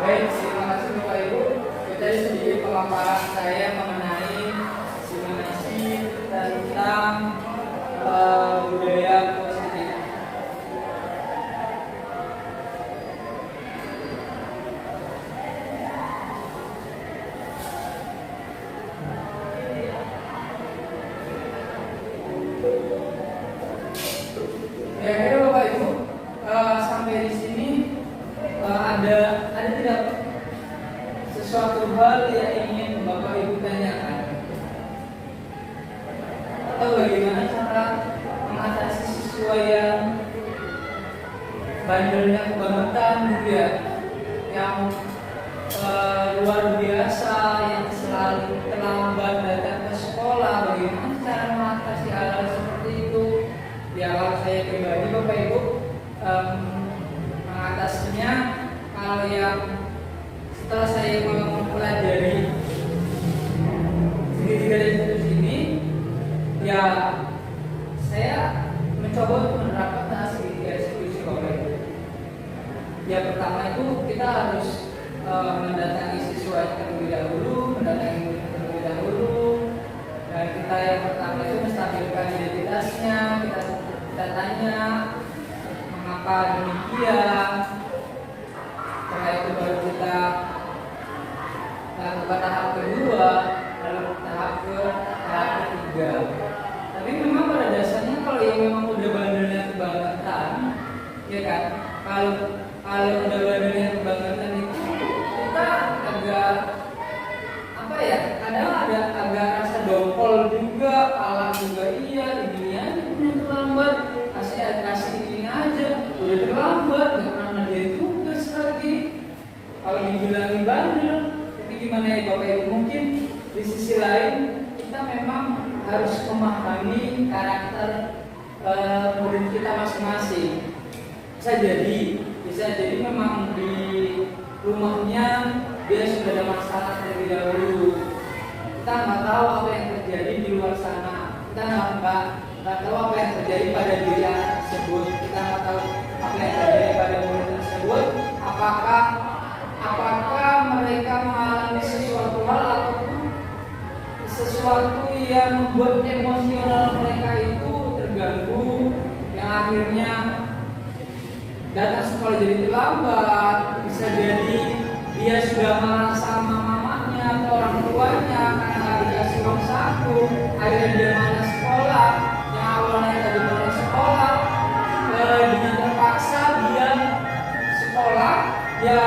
Baik, terima kasih Bapak Ibu. Itu sedikit pemaparan saya mengenai simulasi tentang budaya positif. Ya, Bapak Ibu, sampai di sini ada tidak sesuatu hal yang ingin Bapak Ibu tanyakan, atau bagaimana cara mengatasi siswa yang bandelnya kebangetan gitu ya, yang luar biasa, yang selalu terlambat datang ke sekolah, bagaimana cara mengatasi hal seperti itu? Ya, kalau saya pribadi Bapak Ibu mengatasinya, kalau yang setelah saya mempelajari segitiga dan putus ini, ya saya mencoba untuk menerapkan segitiga eksekusi Bapak Ibu. Ya, pertama itu kita harus mendatangi siswa terlebih dahulu, mendatangi murid terlebih dahulu, dan kita yang pertama itu menstabilkan identitasnya. Kita tanya mengapa demikian. Setelah itu baru kita lakukan tahap kedua, lalu tahap ketiga. Tapi memang pada dasarnya kalau yang memang udah bandelnya kebangetan, ya kan, kalau udah bandelnya kebangetan itu kita agak apa ya, kadang ada agak rasa dongkol juga, kalah juga, iya ini aja punya terlambat, kasih ini aja udah terlambat, nggak pernah ngerjain tugas lagi. Kalau dibilangin bandel, tapi gimana ya Bapak Ibu? Mungkin di sisi lain kita memang harus memahami karakter murid kita masing-masing. Bisa jadi memang di rumahnya dia sudah ada masalah terlebih dahulu. Kita nggak tahu apa yang terjadi di luar sana. Kita nggak tahu apa yang terjadi pada diri anak tersebut. Kita nggak tahu apa yang terjadi pada murid tersebut. Apakah mereka mengalami sesuatu hal ataupun sesuatu yang membuat emosional mereka itu terganggu, yang akhirnya datang sekolah jadi terlambat. Bisa jadi dia sudah marah sama mamanya atau orang tuanya karena nggak dikasih uang saku, akhirnya dia malas sekolah. Yang awalnya tadi mau sekolah, dengan terpaksa dia sekolah, ya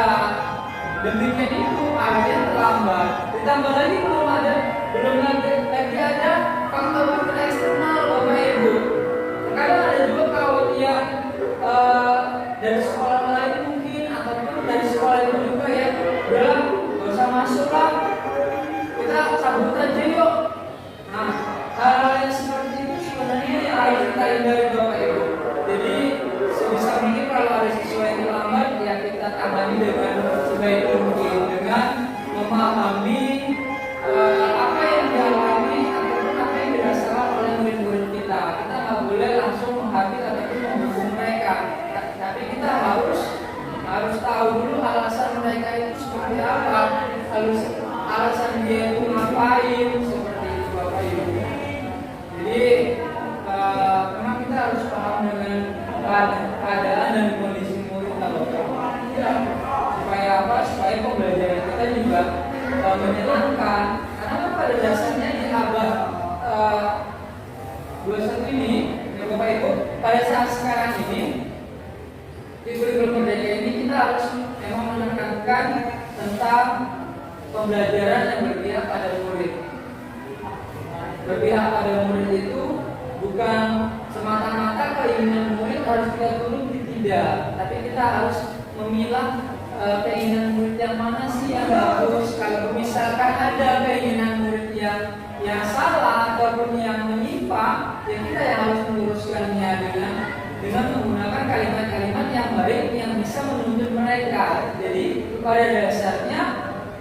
demikian itu akhirnya terlambat. Ditambah lagi belum lagi ada faktor eksternal sebenarnya yang harus kita hindari Bapak Ibu. Jadi sebisa mungkin kalau ada siswa yang terlambat ya kita tangani dengan sebaik mungkin dengan memahami apa yang dialami ataupun apa yang dirasakan oleh murid-murid kita. Kita nggak boleh langsung menghadir ataupun menghukum mereka, tapi kita harus tahu dulu alasan mereka itu seperti apa, alasan dia itu ngapain, seperti itu Bapak Ibu. Jadi memang kita harus paham dengan keadaan dan kondisi murid ya, supaya apa? Supaya pembelajaran kita juga menyenangkan. Karena pada dasarnya di abad 21 ini, ya Bapak Ibu, pada saat sekarang ini di kurikulum merdeka ini kita harus memang menekankan tentang pembelajaran yang berpihak pada murid. Berpihak pada murid itu bukan semata-mata keinginan murid harus kita turuti, tidak, tapi kita harus memilah keinginan murid yang mana sih yang bagus. Kalau misalkan ada keinginan murid yang salah ataupun yang menyimpang, ya kita yang harus meluruskannya dengan menggunakan kalimat-kalimat yang baik yang bisa menuntut mereka. Jadi pada dasarnya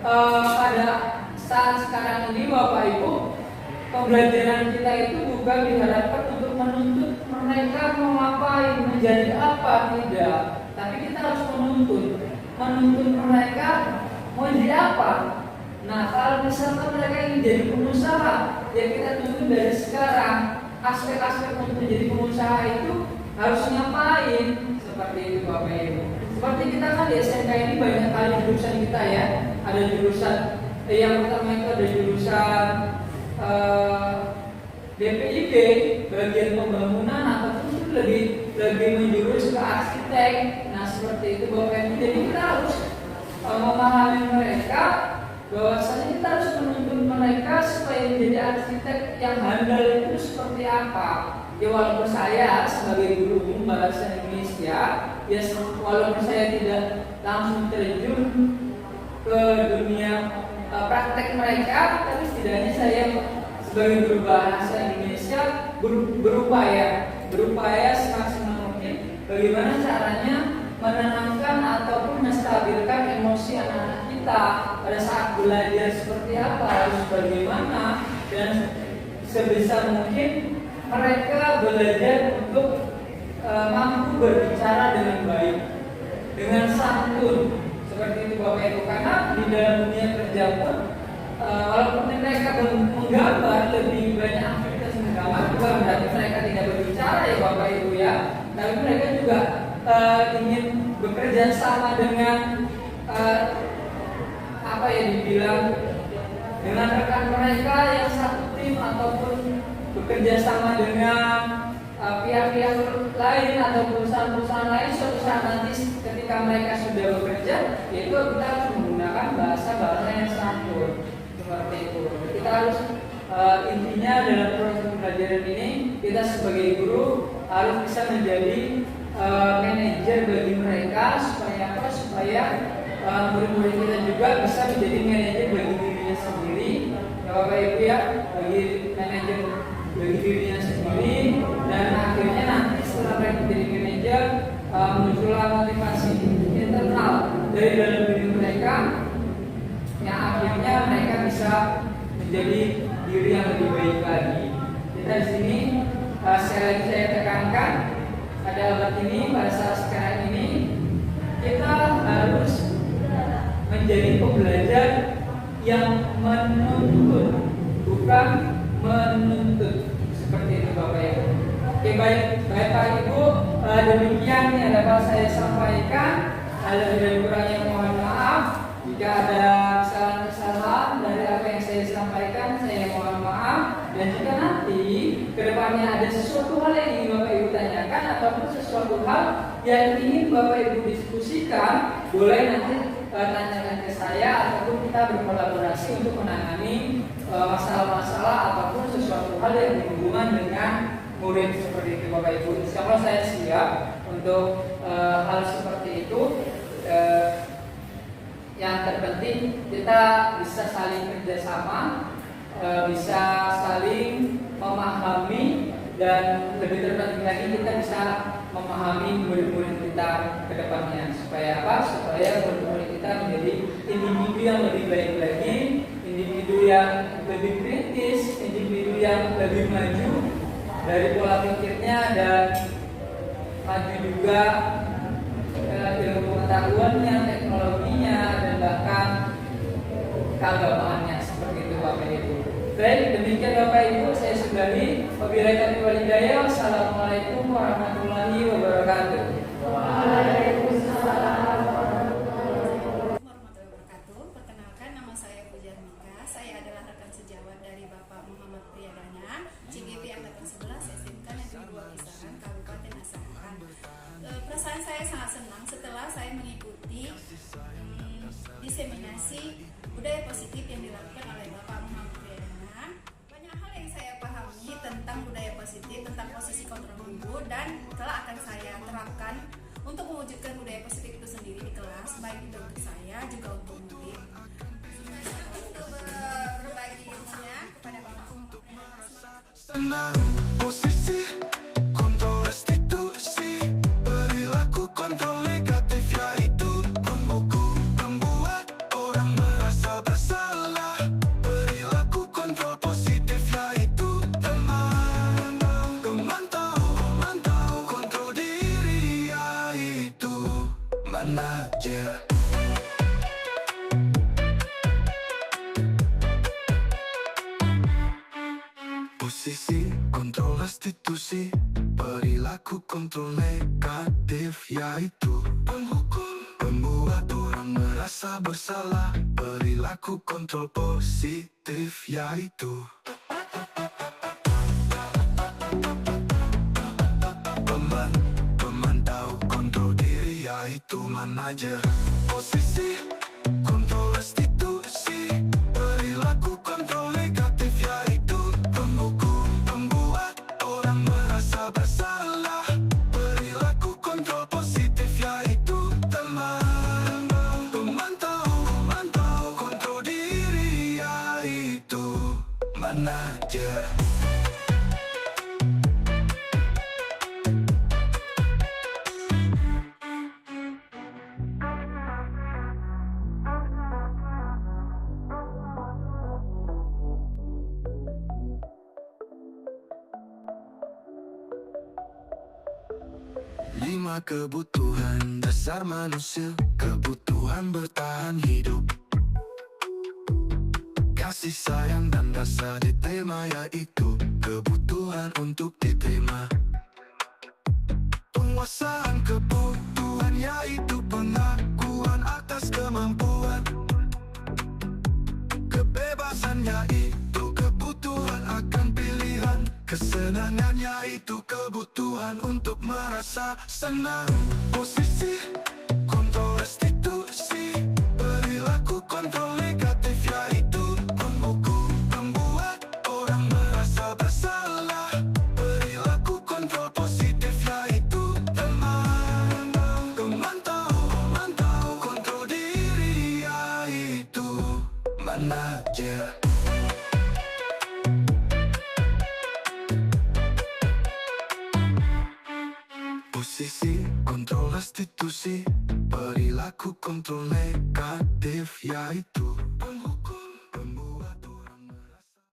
pada saat sekarang ini Bapak Ibu, pembelajaran kita itu bukan diharapkan untuk menuntut mereka mau ngapain, menjadi apa, tidak. Tapi kita harus menuntut mereka mau jadi apa. Nah, kalau misalkan mereka ingin jadi pengusaha, ya kita tuntut dari sekarang aspek-aspek untuk menjadi pengusaha itu harus ngapain, seperti itu Bapak Ibu. Seperti kita kan di SMK ini banyak kali jurusan kita ya. Ada jurusan yang pertama itu ada jurusan DPIP, bagian pembangunan, ataupun itu lebih menjurus ke arsitek. Nah seperti itu Bapak Ibu. Jadi kita harus memahami mereka bahwasanya kita harus menuntut mereka supaya menjadi arsitek yang handal itu seperti apa. Ya walaupun saya sebagai guru bahasa Indonesia, ya walaupun saya tidak langsung terjun ke dunia praktek mereka, tapi setidaknya saya sebagai guru bahasa Indonesia berupaya semaksimal mungkin bagaimana caranya menenangkan ataupun menstabilkan emosi anak-anak kita pada saat belajar seperti apa, harus bagaimana, dan sebisa mungkin mereka belajar untuk mampu berbicara dengan baik, dengan santun, seperti itu Bapak Ibu. Karena di dalam dunia kerja pun walaupun mereka menggambar, lebih banyak aktivitas menggambar, bukan berarti mereka tidak berbicara ya Bapak Ibu ya. Tapi mereka juga ingin bekerja sama dengan apa yang dibilang dengan rekan mereka yang satu tim, ataupun bekerja sama dengan pihak-pihak lain atau perusahaan-perusahaan lain. Suatu saat nanti ketika mereka sudah bekerja, yaitu kita harus menggunakan bahasa yang santun, seperti itu. Kita harus intinya dalam proses pembelajaran ini, kita sebagai guru harus bisa menjadi manajer bagi mereka, supaya apa? Supaya murid-murid kita juga bisa menjadi manajer bagi dirinya sendiri, ya Bapak Ibu ya, bagi manajer bagi dirinya sendiri, dan akhirnya nanti setelah mereka menjadi manajer muncullah motivasi internal dari dalam diri mereka, yang akhirnya mereka bisa menjadi diri yang lebih baik lagi. Kita di sini saya tekankan pada abad ini, pada saat sekarang ini kita harus menjadi pembelajar yang menuntut, bukan menuntut, seperti itu Bapak Ibu. Oke, baik Pak Ibu, demikian yang dapat saya sampaikan. Ada dari kurangnya mohon maaf. Jika ada kesalahan dari apa yang saya sampaikan, saya mohon maaf. Dan jika nanti kedepannya ada sesuatu hal yang ingin Bapak Ibu tanyakan, ataupun sesuatu hal yang ingin Bapak Ibu diskusikan, boleh nanti tanyakan ke saya, ataupun kita berkolaborasi untuk menangani masalah-masalah ataupun sesuatu hal yang berhubungan dengan murid, seperti itu Bapak Ibu. Insyaallah saya siap untuk hal seperti itu. Yang terpenting kita bisa saling kerjasama, bisa saling memahami dan lebih terpenting lagi kita bisa memahami murid-murid kita ke depannya. Supaya apa? Supaya murid-murid kita menjadi individu yang lebih baik lagi, individu yang lebih kritis, individu yang lebih maju dari pola pikirnya, dan maju juga ilmu pengetahuannya, teknologinya, dan bahkan keagamaannya, seperti itu Bapak Ibu. Baik, demikian Bapak Ibu, saya sudahi. Wabillahi taufiq wal hidayah. Wassalamualaikum warahmatullahi wabarakatuh. Waalaikumsalam warahmatullahi wabarakatuh. Perkenalkan, nama saya Pujar Mika. Saya adalah rekan sejawat dari Bapak Muhammad Priyadana, CGP Angkatan 11 SMK Negeri 2 Kisaran, Kabupaten Asahan. Perasaan saya sangat senang setelah saya mengikuti diseminasi budaya positif yang dilakukan oleh Bapak Muhammad Priyadana. Banyak hal yang saya pahami tentang budaya positif, tentang posisi kontrol tubuh, dan telah akan saya terapkan untuk mewujudkan budaya positif itu sendiri di kelas, baik itu untuk saya juga untuk murid. Untuk berbagi ilmunya kepada Bapak Muhammad Priyadana. Senang posisi kontrol restitusi, perilaku kontrol negatif yaitu memukul, membuat orang merasa bersalah. Perilaku kontrol positif yaitu memantau kontrol diri yaitu manajer. Posisi kontrol restitusi, perilaku kontrol negatif yaitu pemukul, membuat orang merasa bersalah. Perilaku kontrol positif yaitu pemantau kontrol diri yaitu manajer. Posisi kontrol restitusi, perilaku kontrol negatif yaitu pemukul, membuat orang merasa bersalah. Perilaku kontrol positif yaitu pemantau kontrol diri yaitu manajer. Lima kebutuhan dasar manusia, kebutuhan bertahan hidup, kasih sayang dan rasa diterima yaitu kebutuhan untuk diterima. Penguasaan kebutuhan yaitu pengakuan atas kemampuan. Kebebasan yaitu kebutuhan akan pilihan. Kesenangan yaitu kebutuhan untuk merasa senang. Posisi kontrol restitusi, perilaku kontrol negatif yaitu memukul, membuat orang merasa bersalah. Perilaku kontrol positif yaitu memantau kontrol diri yaitu manajer. Posisi kontrol restitusi, perilaku kontrol negatif yaitu